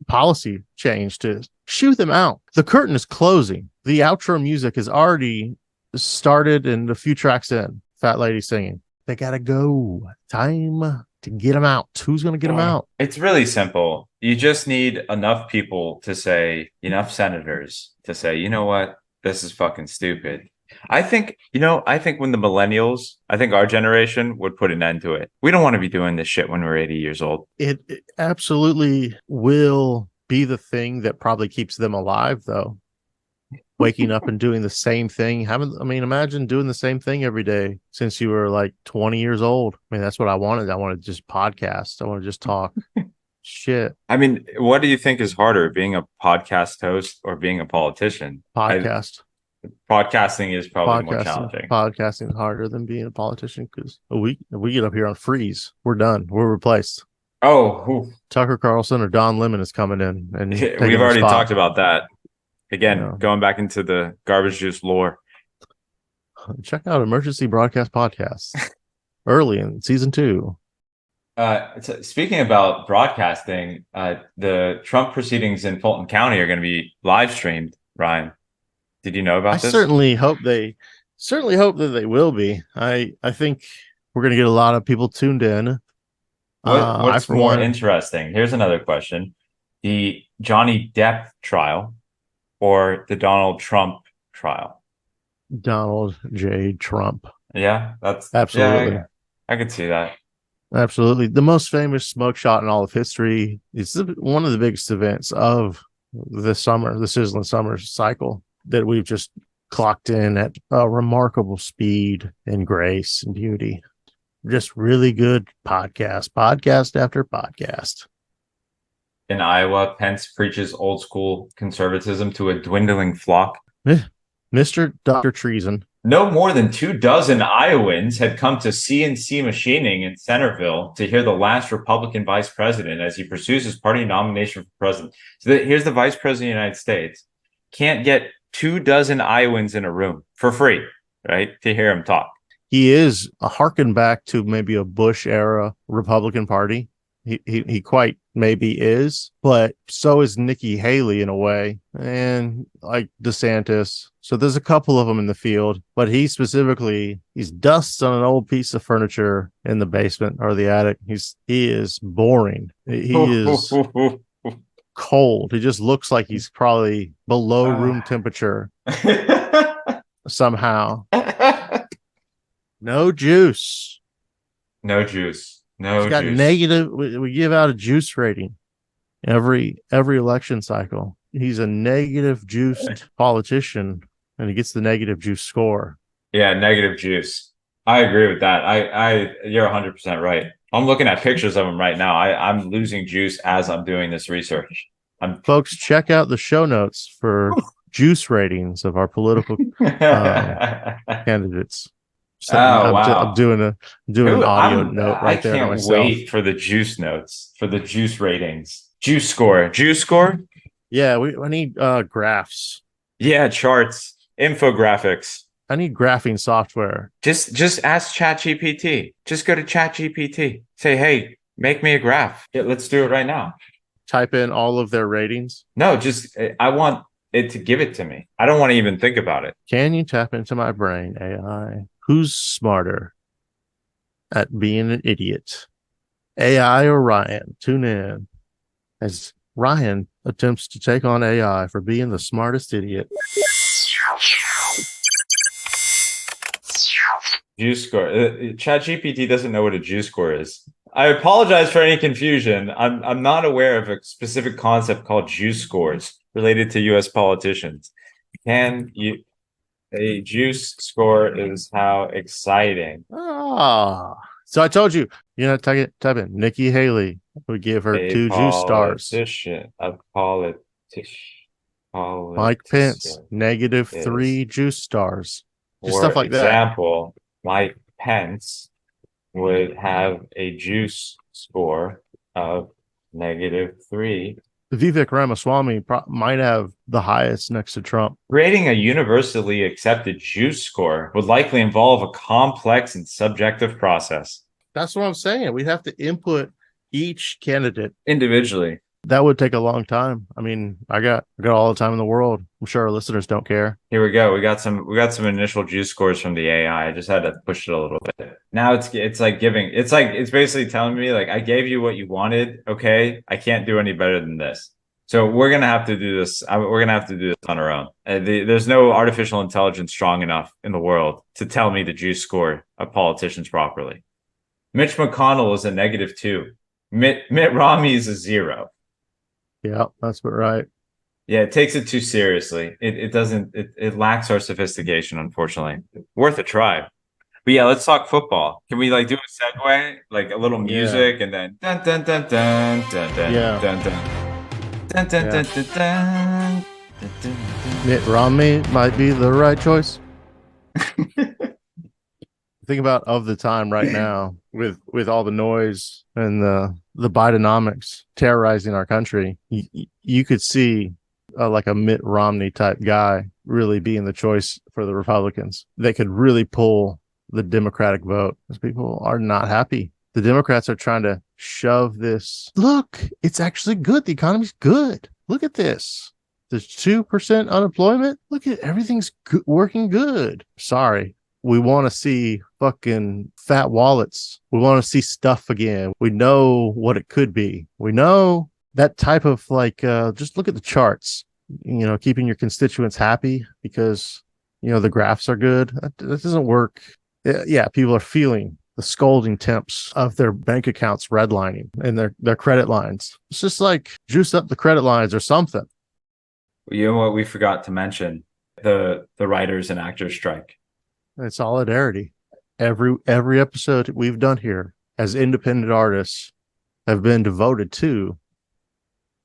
policy change to shoo them out. The curtain is closing. The outro music has already started and a few tracks in. Fat lady singing. They got to go. Time to get them out. Who's going to get them out? It's really simple. You just need enough people to say, enough senators to say, you know what? This is fucking stupid. I think when the millennials, our generation would put an end to it. We don't want to be doing this shit when we're 80 years old. It absolutely will be the thing that probably keeps them alive, though. Waking up and doing the same thing. Imagine doing the same thing every day since you were 20 years old. That's what I wanted. I wanted to just podcast. I want to just talk shit. What do you think is harder, being a podcast host or being a politician? Podcast. Podcasting is probably more challenging. Podcasting is harder than being a politician because we get up here on freeze, we're done. We're replaced. Oh, Tucker Carlson or Don Lemon is coming in, and we've already talked about that. Again, going back into the garbage juice lore. Check out Emergency Broadcast Podcasts early in season 2. Speaking about broadcasting, the Trump proceedings in Fulton County are going to be live streamed. Ryan, did you know about this? I certainly hope that they will be. I think we're going to get a lot of people tuned in. What's more interesting? Here's another question: the Johnny Depp trial or the Donald Trump trial? Donald J. Trump. Yeah, that's absolutely. Yeah, I could see that. Absolutely. The most famous smoke shot in all of history. It's one of the biggest events of the summer, the sizzling summer cycle that we've just clocked in at a remarkable speed and grace and beauty. Just really good podcast after podcast. In Iowa, Pence preaches old school conservatism to a dwindling flock. Mr. Dr. Treason. No more than 24 Iowans had come to CNC machining in Centerville to hear the last Republican vice president as he pursues his party nomination for president. So here's the vice president of the United States. Can't get 24 Iowans in a room for free, right? To hear him talk. He is a harken back to maybe a Bush era Republican Party. He quite maybe is, but so is Nikki Haley in a way, and like DeSantis. So there's a couple of them in the field, but he's dust on an old piece of furniture in the basement or the attic. He is boring. He is cold. He just looks like he's probably below room temperature somehow. No juice. No juice. No, he's got juice. Negative. We give out a juice rating every election cycle. He's a negative juiced politician, and he gets the negative juice score. Yeah, negative juice. I agree with that. You're 100% right. I'm looking at pictures of him right now. I'm losing juice as I'm doing this research. Folks, check out the show notes for juice ratings of our political candidates. So wow. I'm doing an audio note right there. I can't wait for the juice notes, for the juice ratings. Juice score. Yeah, I need graphs. Yeah, charts, infographics. I need graphing software. Just ask ChatGPT. Just go to ChatGPT. Say, hey, make me a graph. Yeah, let's do it right now. Type in all of their ratings. No, I want it to give it to me. I don't want to even think about it. Can you tap into my brain, AI? Who's smarter at being an idiot? AI or Ryan? Tune in as Ryan attempts to take on AI for being the smartest idiot. Juice score. ChatGPT doesn't know what a juice score is. I apologize for any confusion. I'm not aware of a specific concept called juice scores related to U.S. politicians. A juice score is how exciting. So I told you, type in Nikki Haley. We give her 2 juice stars. A politician. Mike Pence, -3 juice stars. Just For stuff like example, Mike Pence would have a juice score of -3. Vivek Ramaswamy might have the highest next to Trump. Creating a universally accepted juice score would likely involve a complex and subjective process. That's what I'm saying. We'd have to input each candidate individually. That would take a long time. I mean, I got all the time in the world. I'm sure our listeners don't care. Here we go. We got some initial juice scores from the AI. I just had to push it a little bit. Now it's basically telling me like, I gave you what you wanted. Okay, I can't do any better than this. So we're gonna have to do this. We're gonna have to do this on our own. There's no artificial intelligence strong enough in the world to tell me the juice score of politicians properly. Mitch McConnell is a -2. Mitt Romney is a 0. Yeah, that's right. Yeah, it takes it too seriously. It lacks our sophistication, unfortunately. Worth a try. But yeah, let's talk football. Can we do a segue, like a little music, and then dun dun dun dun dun dun dun dun dun dun dun dun. Mitt Romney might be the right choice. Think about of the time right now with all the noise and the Bidenomics terrorizing our country. You could see like a Mitt Romney type guy really being the choice for the Republicans. They could really pull the Democratic vote because people are not happy. The Democrats are trying to shove this. Look, it's actually good. The economy's good. Look at this. There's 2% unemployment. Look at everything's working good. Sorry. We want to see fucking fat wallets. We want to see stuff again. We know what it could be. We know that type of just look at the charts, keeping your constituents happy because, the graphs are good. That doesn't work. Yeah, people are feeling the scolding temps of their bank accounts redlining and their credit lines. It's just like juice up the credit lines or something. You know what we forgot to mention? The writers and actors strike. And solidarity. Every episode we've done here as independent artists have been devoted to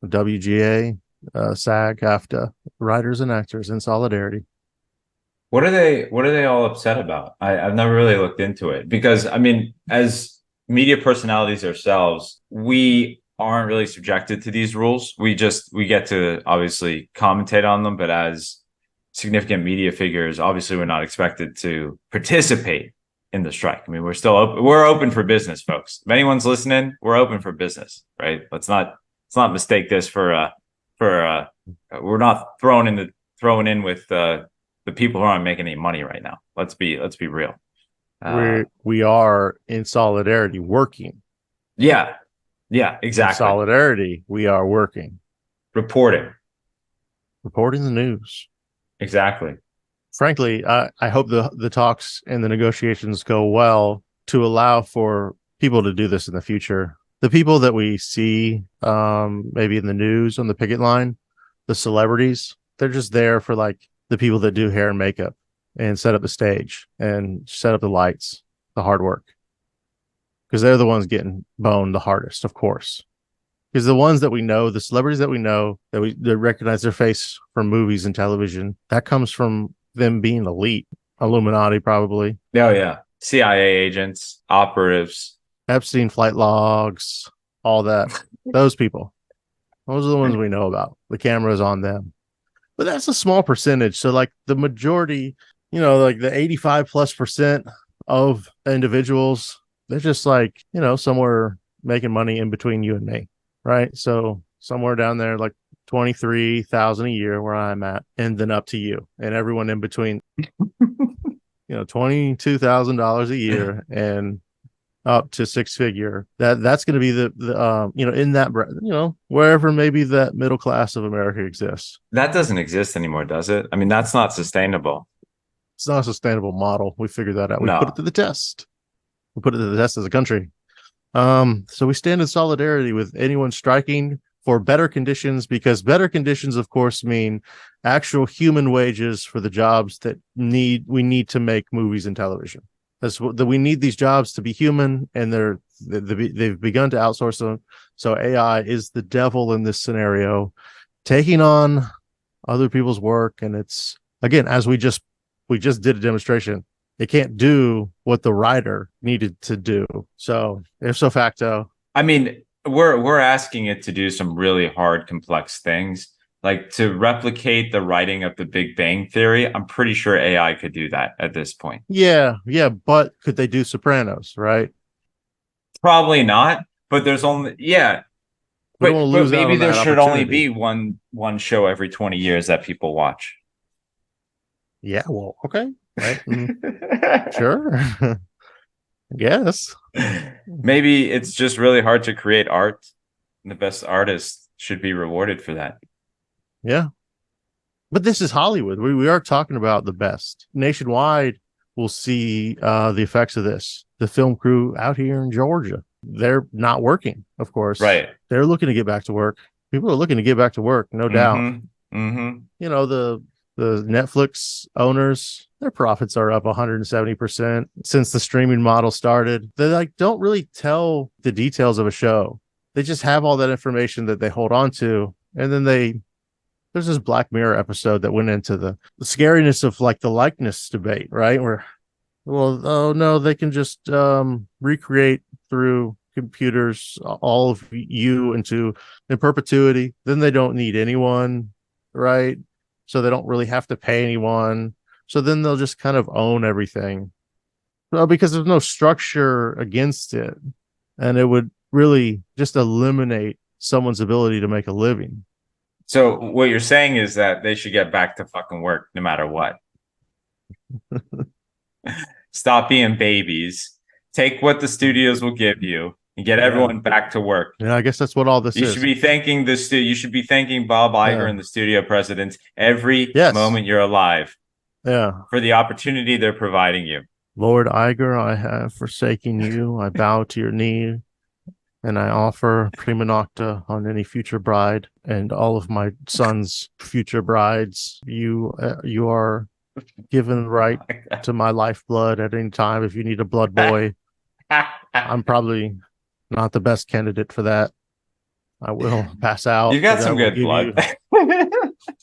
WGA, SAG, AFTA, writers and actors in solidarity. What are they all upset about? I've never really looked into it because as media personalities ourselves, we aren't really subjected to these rules. We get to obviously commentate on them, but as significant media figures, obviously we're not expected to participate in the strike. We're open for business, folks. If anyone's listening, we're open for business, right? Let's not mistake this for we're not throwing in with the people who aren't making any money right now. Let's be real. We are in solidarity working. Yeah, exactly. In solidarity, we are working. Reporting the news. Exactly. Frankly, I hope the talks and the negotiations go well to allow for people to do this in the future. The people that we see maybe in the news on the picket line, the celebrities, they're just there for the people that do hair and makeup and set up the stage and set up the lights, the hard work. Because they're the ones getting boned the hardest, of course. Because the ones that we know, the celebrities that we know, that recognize their face from movies and television, that comes from them being elite. Illuminati, probably. Oh, yeah. CIA agents, operatives. Epstein flight logs, all that. Those people. Those are the ones we know about. The camera's on them. But that's a small percentage. So the majority, the 85+% of individuals, they're just somewhere making money in between you and me. Right. So somewhere down there, 23,000 a year where I'm at, and then up to you and everyone in between, $22,000 a year and up to six figure. That's going to be the in that, wherever maybe that middle class of America exists. That doesn't exist anymore, does it? That's not sustainable. It's not a sustainable model. We figured that out. We No. put it to the test. We put it to the test as a country. So we stand in solidarity with anyone striking for better conditions, because better conditions, of course, mean actual human wages for the jobs that we need to make movies and television. That we need these jobs to be human, and they've begun to outsource them. So AI is the devil in this scenario, taking on other people's work. And it's, again, as we just did a demonstration, it can't do what the writer needed to do. So ipso facto, we're asking it to do some really hard, complex things, like to replicate the writing of the Big Bang Theory. I'm pretty sure AI could do that at this point. Yeah. But could they do Sopranos, right? Probably not. But there's only, yeah. But maybe there should only be one show every 20 years that people watch. Yeah. Well, okay. Right. Sure. I guess. Maybe it's just really hard to create art. The best artists should be rewarded for that. Yeah. But this is Hollywood. We are talking about the best. Nationwide, we'll see the effects of this. The film crew out here in Georgia, they're not working, of course. Right. They're looking to get back to work. People are looking to get back to work, no doubt. Mm-hmm. The Netflix owners, their profits are up 170% since the streaming model started. They don't really tell the details of a show. They just have all that information that they hold on to, and then they there's this Black Mirror episode that went into the scariness of like the likeness debate, right? Where, well, oh no, they can just recreate through computers all of you in perpetuity. Then they don't need anyone, right? So they don't really have to pay anyone. So then they'll just kind of own everything. Well, because there's no structure against it, and it would really just eliminate someone's ability to make a living. So what you're saying is that they should get back to fucking work no matter what. Stop being babies. Take what the studios will give you and get everyone back to work. Yeah, I guess that's what all this is. You should be thanking you should be thanking Bob Iger and the studio presidents every moment you're alive. Yeah. For the opportunity they're providing you. Lord Iger, I have forsaken you. I bow to your knee, and I offer prima nocta on any future bride and all of my son's future brides. You are given right to my lifeblood at any time. If you need a blood boy, I'm probably not the best candidate for that. I will pass out. You got some good blood.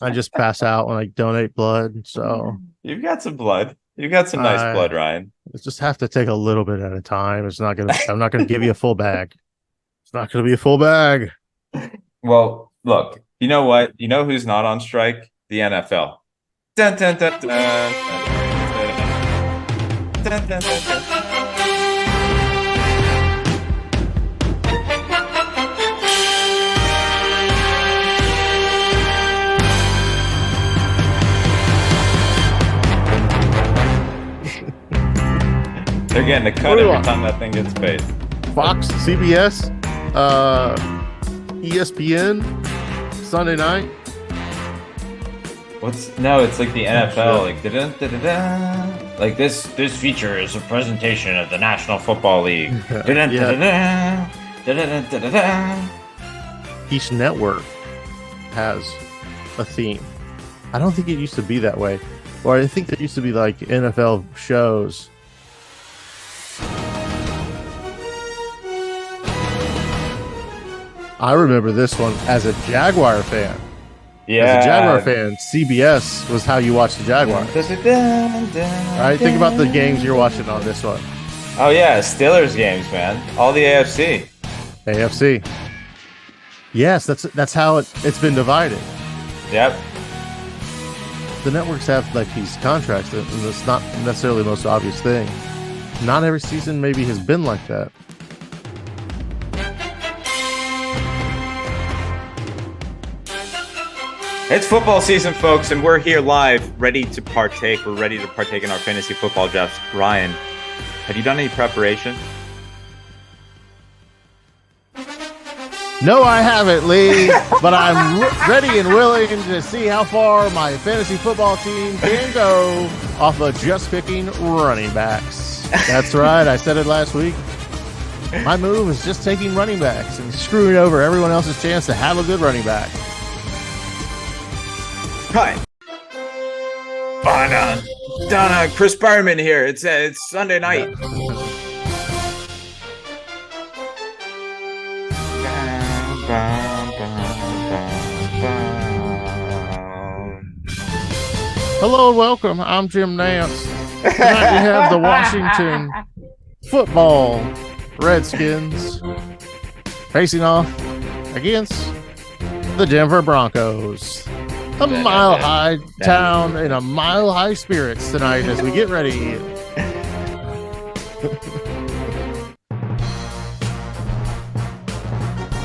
I just pass out when I donate blood. So you've got some blood. You've got some nice blood, Ryan. Just have to take a little bit at a time. I'm not gonna give you a full bag. It's not gonna be a full bag. Well, look, you know what? You know who's not on strike? The NFL. Dun, dun, dun, dun, dun, dun, dun, dun, dun. They're getting a cut every time that thing gets paid. Fox, CBS, ESPN, Sunday night. No, it's like the NFL, like da-da-da-da-da. Like this feature is a presentation of the National Football League. Da-da-da-da-da. Da-da-da-da-da. Each network has a theme. I don't think it used to be that way. Or I think there used to be like NFL shows. I remember this one as a Jaguar fan. Yeah. As a Jaguar fan, CBS was how you watch the Jaguars. All right, think about the games you're watching on this one. Oh, yeah, Steelers games, man. All the AFC. AFC. Yes, that's how it's been divided. Yep. The networks have like these contracts, and it's not necessarily the most obvious thing. Not every season maybe has been like that. It's football season, folks, and we're here live, ready to partake. We're ready to partake in our fantasy football drafts. Ryan, have you done any preparation? No, I haven't, Lee, but I'm ready and willing to see how far my fantasy football team can go off of just picking running backs. That's right. I said it last week. My move is just taking running backs and screwing over everyone else's chance to have a good running back. Hi. Donna, Chris Berman here. It's Sunday night. Hello and welcome. I'm Jim Nance. Tonight we have the Washington Football Redskins facing off against the Denver Broncos. A mile-high town in a mile-high spirits tonight as we get ready.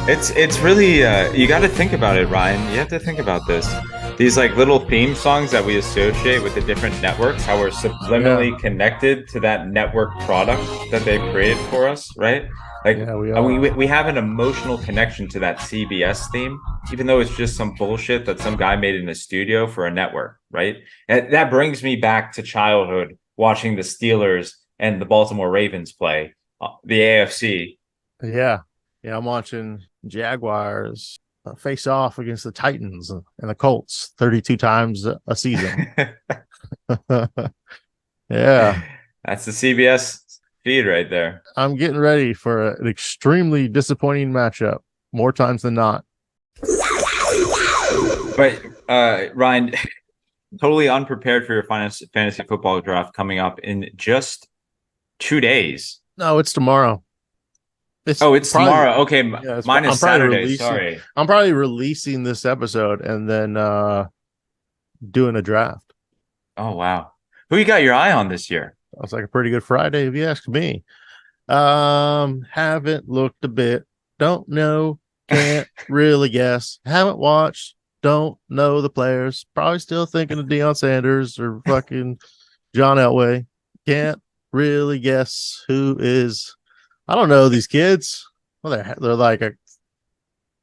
It's really you got to think about it, Ryan. You have to think about this. These like little theme songs that we associate with the different networks, how we're subliminally connected to that network product that they've created for us, right? Like we have an emotional connection to that CBS theme, even though it's just some bullshit that some guy made in a studio for a network, right? And that brings me back to childhood, watching the Steelers and the Baltimore Ravens play the AFC. Yeah, I'm watching Jaguars face off against the Titans and the Colts 32 times a season. Yeah, that's the CBS feed right there. I'm getting ready for an extremely disappointing matchup more times than not. But Ryan, totally unprepared for your fantasy football draft coming up in just 2 days. No, it's tomorrow. It's probably, tomorrow. Okay, yeah, mine is Saturday. Sorry. I'm probably releasing this episode and then doing a draft. Oh, wow. Who you got your eye on this year? It's like a pretty good Friday, if you ask me. Haven't looked a bit. Don't know. Can't really guess. Haven't watched. Don't know the players. Probably still thinking of Deion Sanders or fucking John Elway. Can't really guess who is. I don't know these kids. Well, they're like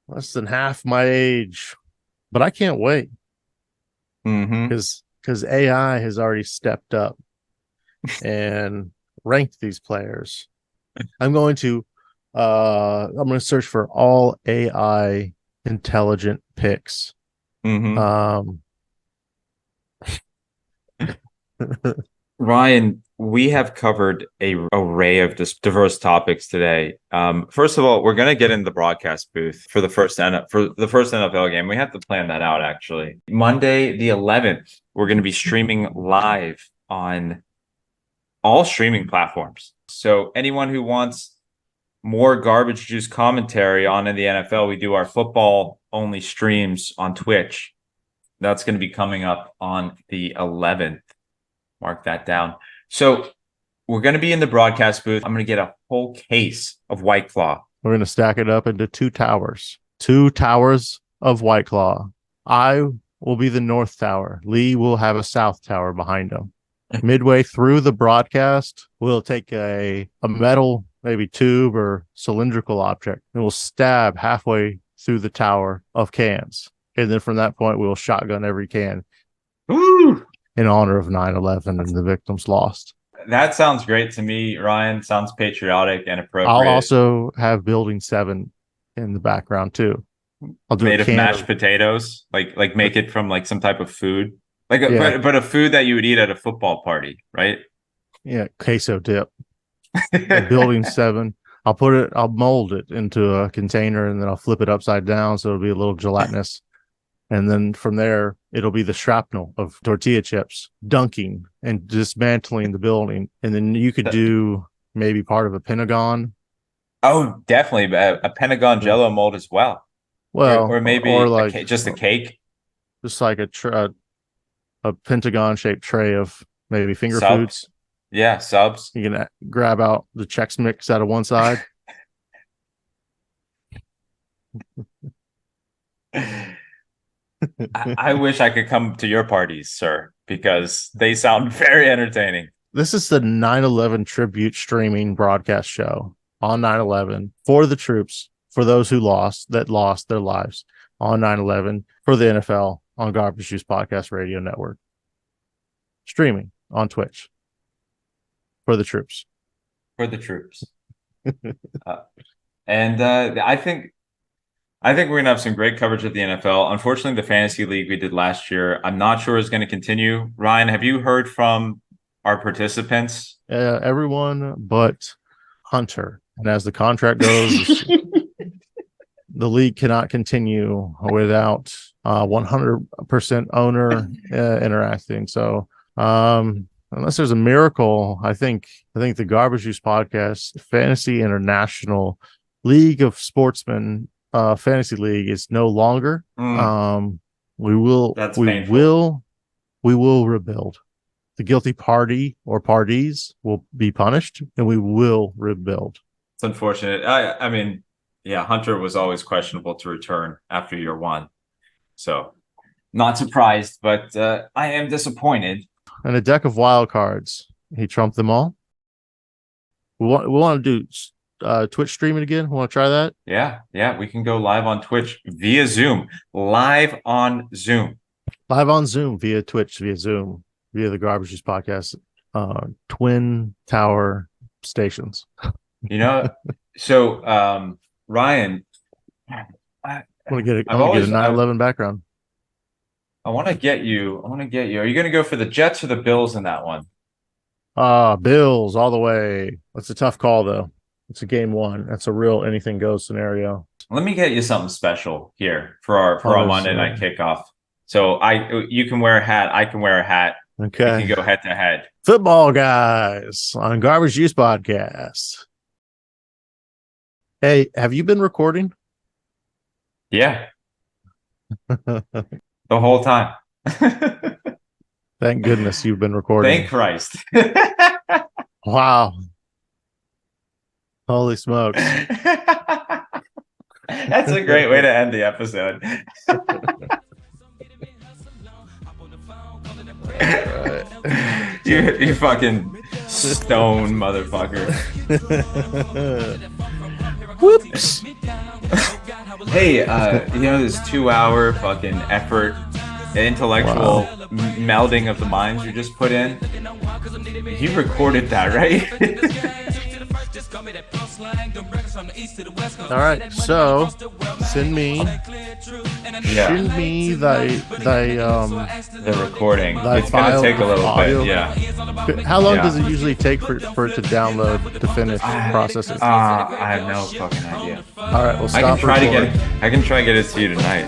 less than half my age, but I can't wait because AI has already stepped up and ranked these players. I'm going to search for all AI intelligent picks. Ryan, we have covered a array of diverse topics today. First of all, we're going to get in the broadcast booth for the first NFL game. We have to plan that out, actually. Monday, the 11th, we're going to be streaming live on all streaming platforms. So anyone who wants more garbage juice commentary on in the NFL, we do our football only streams on Twitch. That's going to be coming up on the 11th. Mark that down. So we're going to be in the broadcast booth. I'm going to get a whole case of White Claw. We're going to stack it up into 2 towers. 2 towers of White Claw. I will be the North Tower. Lee will have a South Tower behind him. Midway through the broadcast, we'll take a metal, maybe tube or cylindrical object, and we'll stab halfway through the tower of cans. And then from that point, we'll shotgun every can. Woo! In honor of 9/11 and the victims lost. That sounds great to me, Ryan. Sounds patriotic and appropriate. I'll also have Building 7 in the background too. I'll do made of mashed potatoes, like make it from like some type of food, but a food that you would eat at a football party, right? Yeah, queso dip. Building 7. I'll mold it into a container and then I'll flip it upside down so it'll be a little gelatinous. And then from there, it'll be the shrapnel of tortilla chips dunking and dismantling the building. And then you could do maybe part of a pentagon. Oh, definitely. A pentagon jello mold as well. Well, or maybe like just a cake. Just like a pentagon shaped tray of maybe finger foods. Yeah, subs. You can grab out the Chex Mix out of one side. I wish I could come to your parties, sir, because they sound very entertaining. This is the 9/11 tribute streaming broadcast show on 9/11 for the troops, for those who lost their lives on 9/11, for the NFL on Garbage Juice Podcast Radio Network. Streaming on Twitch for the troops. For the troops. I think we're going to have some great coverage of the NFL. Unfortunately, the fantasy league we did last year, I'm not sure is going to continue. Ryan, have you heard from our participants? Everyone but Hunter. And as the contract goes, the league cannot continue without 100% owner interacting. So unless there's a miracle, I think the Garbage Juice Podcast Fantasy International League of Sportsmen Fantasy League is no longer. We will rebuild. The guilty party or parties will be punished, and we will rebuild. It's unfortunate. I mean, yeah, Hunter was always questionable to return after year 1, so not surprised, but I am disappointed. And a deck of wild cards. He trumped them all. We want to do Twitch streaming again. Want to try that? Yeah, we can go live on Twitch via Zoom. Live on Zoom via Twitch, via Zoom, via the Garbage Juice Podcast twin tower stations. So Ryan, I want to get a 9/11 background. I want to get you. Are you going to go for the Jets or the Bills in that one? Bills all the way. That's a tough call, though. It's a game 1. That's a real anything goes scenario. Let me get you something special here for our Monday night kickoff. So you can wear a hat. I can wear a hat. Okay. We can go head to head. Football guys on Garbage Juice Podcast. Hey, have you been recording? Yeah. The whole time. Thank goodness you've been recording. Thank Christ. Wow. Holy smokes. That's a great way to end the episode. You fucking stone motherfucker. Whoops. Hey, this 2-hour fucking effort, intellectual melding of the minds you just put in. You recorded that, right? All right, so send me the recording. It's gonna take a little bit. Yeah. How long does it usually take for it to download to finish processing? I have no fucking idea. All right, we'll stop. I can try to get it to you tonight.